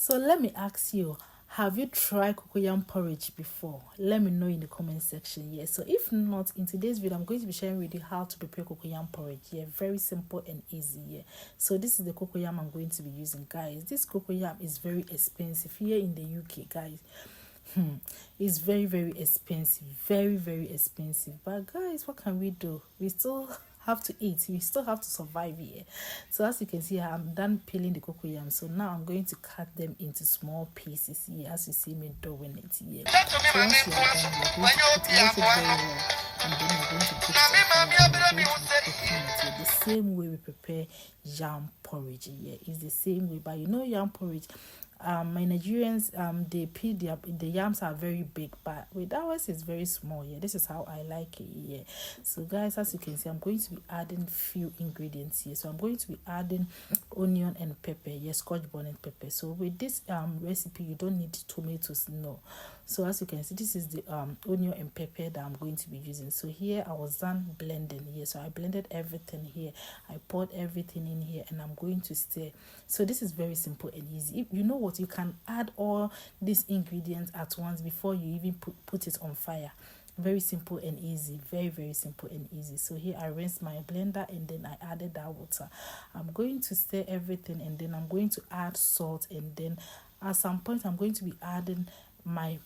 So let me ask you, have you tried cocoyam porridge before? Let me know in the comment section. Yeah. So if not, in today's video, I'm going to be sharing with you how to prepare cocoyam porridge. Yeah, very simple and easy. Yeah. So this is the cocoyam I'm going to be using, guys. This cocoyam is very expensive here in the UK, guys. It's very, very expensive, very, very expensive. But guys, what can we do? We still have to eat. We still have to survive here. So as you can see, I'm done peeling the cocoyam. So now I'm going to cut them into small pieces here, as you see me doing it here. So once you are done, you're going to put wash it very well, and then you're going to put it on fire, and you're going to be cooking it here. The same way we prepare yam porridge here. It's the same way, but you know yam porridge. My Nigerians, they peel the yams are very big, but with ours it's very small. Yeah, this is how I like it. Yeah. So guys, as you can see, I'm going to be adding few ingredients here. So I'm going to be adding onion and pepper. Yes, scotch bonnet pepper. So with this recipe, you don't need tomatoes. No. So as you can see, this is the onion and pepper that I'm going to be using. So here I was done blending here. So I blended everything here. I poured everything in here, and I'm going to stir. So this is very simple and easy. If you know what, you can add all these ingredients at once before you even put it on fire. Very simple and easy. Very, very simple and easy. So here I rinsed my blender, and then I added that water. I'm going to stir everything, and then I'm going to add salt, and then at some point I'm going to be adding my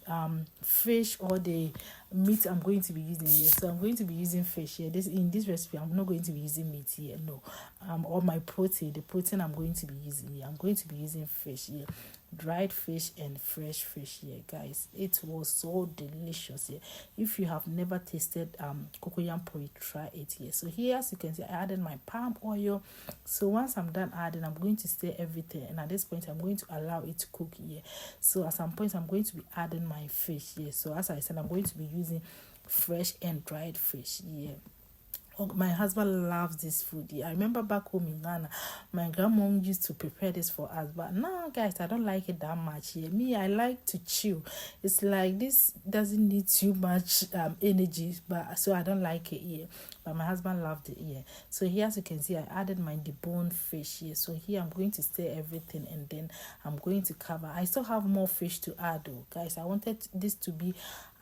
fish or the meat I'm going to be using here. So I'm going to be using fish here. In this recipe, I'm not going to be using meat here, no. Or my protein, the protein I'm going to be using here. I'm going to be using fish here, dried fish and fresh fish here, guys. It was so delicious here. If you have never tasted cocoyam porridge, try it here. So here, as you can see, I added my palm oil. So once I'm done adding, I'm going to stir everything, and at this point I'm going to allow it to cook here. So at some point I'm going to be adding my fish here. So as I said, I'm going to be using fresh and dried fish here. My husband loves this food. I remember back home in Ghana, my grandmom used to prepare this for us. But now, guys, I don't like it that much here. Me, I like to chew. It's like this doesn't need too much energy, but so I don't like it here. But my husband loved it here. So here, as you can see, I added my deboned fish here. So here, I'm going to stir everything, and then I'm going to cover. I still have more fish to add, though, guys. I wanted this to be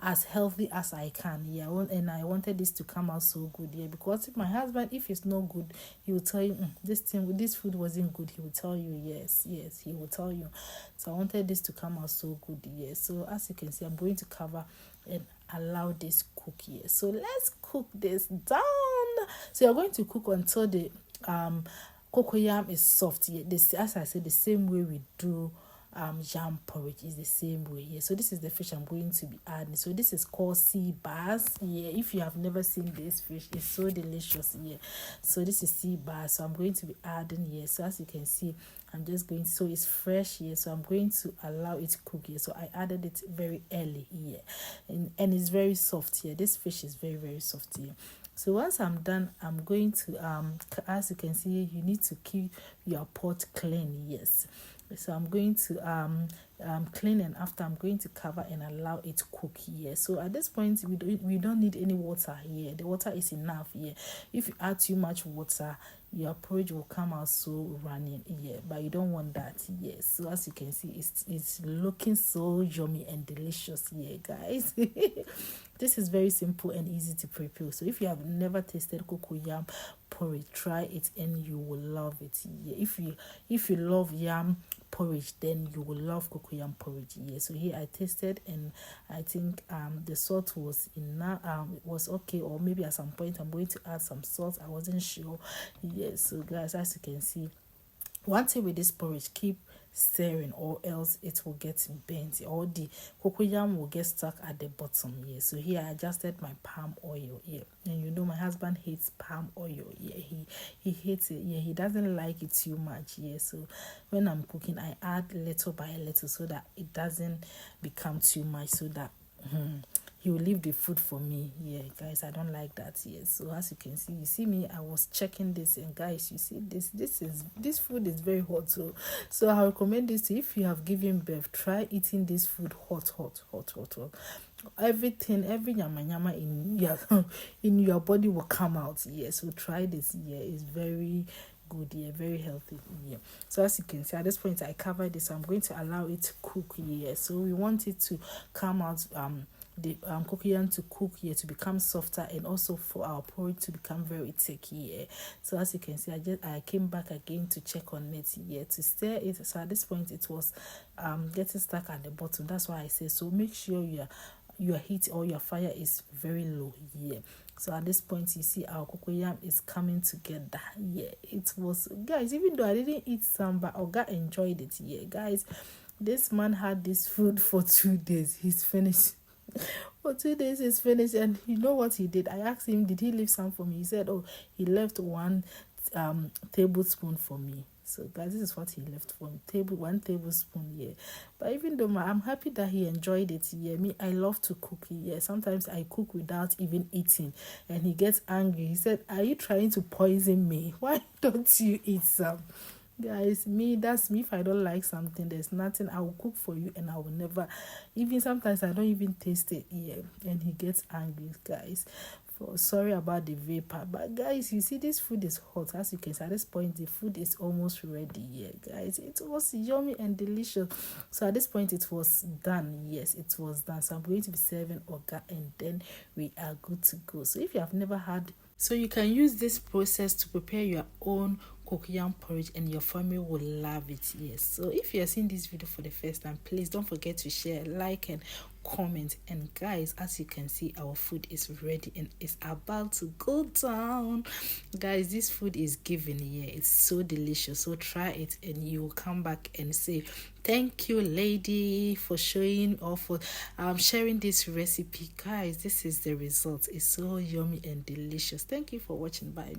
as healthy as I can. Yeah, and I wanted this to come out so good. Yeah, because if my husband, if it's not good, he will tell you this food wasn't good. He will tell you yes, he will tell you. So I wanted this to come out so good. Yeah. So as you can see, I'm going to cover and allow this cook here. So let's cook this down. So you're going to cook until the cocoyam is soft. Yeah, this, as I said, the same way we do yam porridge is the same way. Yeah, so this is the fish I'm going to be adding. So this is called sea bass. Yeah, if you have never seen this fish, it's so delicious. Yeah, so this is sea bass. So I'm going to be adding here. So as you can see, I'm just going to, so it's fresh here, so I'm going to allow it to cook here. So I added it very early here, and it's very soft here. This fish is very, very soft here. So once I'm done, I'm going to as you can see, you need to keep your pot clean. Yes. So I'm going to clean, and after I'm going to cover and allow it to cook here. So at this point, we don't need any water here. The water is enough here. If you add too much water, your porridge will come out so running here, but you don't want that. Yes. So as you can see, it's looking so yummy and delicious here, guys. This is very simple and easy to prepare. So if you have never tasted cocoyam porridge, try it and you will love it. Yeah. If you love yam porridge, then you will love cocoyam porridge. Yeah. So here I tasted, and I think the salt was enough. Was okay, or maybe at some point I'm going to add some salt. I wasn't sure. Yes. So guys, as you can see, one thing with this porridge, keep stirring, or else it will get bent, or the cocoyam will get stuck at the bottom here. So here I adjusted my palm oil here, and you know my husband hates palm oil. Yeah, he hates it. Yeah, he doesn't like it too much. Yeah, so when I'm cooking, I add little by little so that it doesn't become too much, so that he will leave the food for me. Yeah, guys, I don't like that. Yes. So as you can see, you see me, I was checking this, and guys, you see this food is very hot. So I recommend this if you have given birth. Try eating this food hot. Everything, every yama in your body will come out. Yeah, so try this. Yeah, it's very, good, yeah, very healthy, yeah. So as you can see, at this point I covered this. I'm going to allow it to cook, yeah. So we want it to come out, the cocoyam to cook here, to become softer, and also for our porridge to become very thick here. So as you can see, I came back again to check on it here, to stir it. So at this point it was getting stuck at the bottom. That's why I say, so make sure your heat or your fire is very low here. So at this point you see our cocoyam is coming together. Yeah, it was, guys, even though I didn't eat some, but Oga enjoyed it. Yeah, guys, this man had this food for 2 days. He's finished. For 2 days he's finished. And you know what he did? I asked him, did he leave some for me? He said, oh, he left 1 tablespoon for me. So guys, this is what he left for me. 1 tablespoon, yeah. But even though I'm happy that he enjoyed it, yeah. Me, I love to cook, yeah. Sometimes I cook without even eating, and he gets angry. He said, are you trying to poison me? Why don't you eat some? Guys, me, that's me. If I don't like something, there's nothing. I will cook for you, and I will never, even sometimes I don't even taste it, yeah. And he gets angry, guys. Sorry about the vapor, but guys, you see this food is hot. As you can see, at this point the food is almost ready. Yeah, guys, it was yummy and delicious. So at this point it was done. Yes, it was done. So I'm going to be serving Oga, and then we are good to go. So if you have never had, so you can use this process to prepare your own cocoyam porridge, and your family will love it. Yes, so if you are seeing this video for the first time, please don't forget to share, like, and comment. And guys, as you can see, our food is ready and it's about to go down. Guys, this food is given here. It's so delicious. So try it, and you will come back and say, thank you, lady, for showing or for sharing this recipe. Guys, this is the result. It's so yummy and delicious. Thank you for watching. Bye.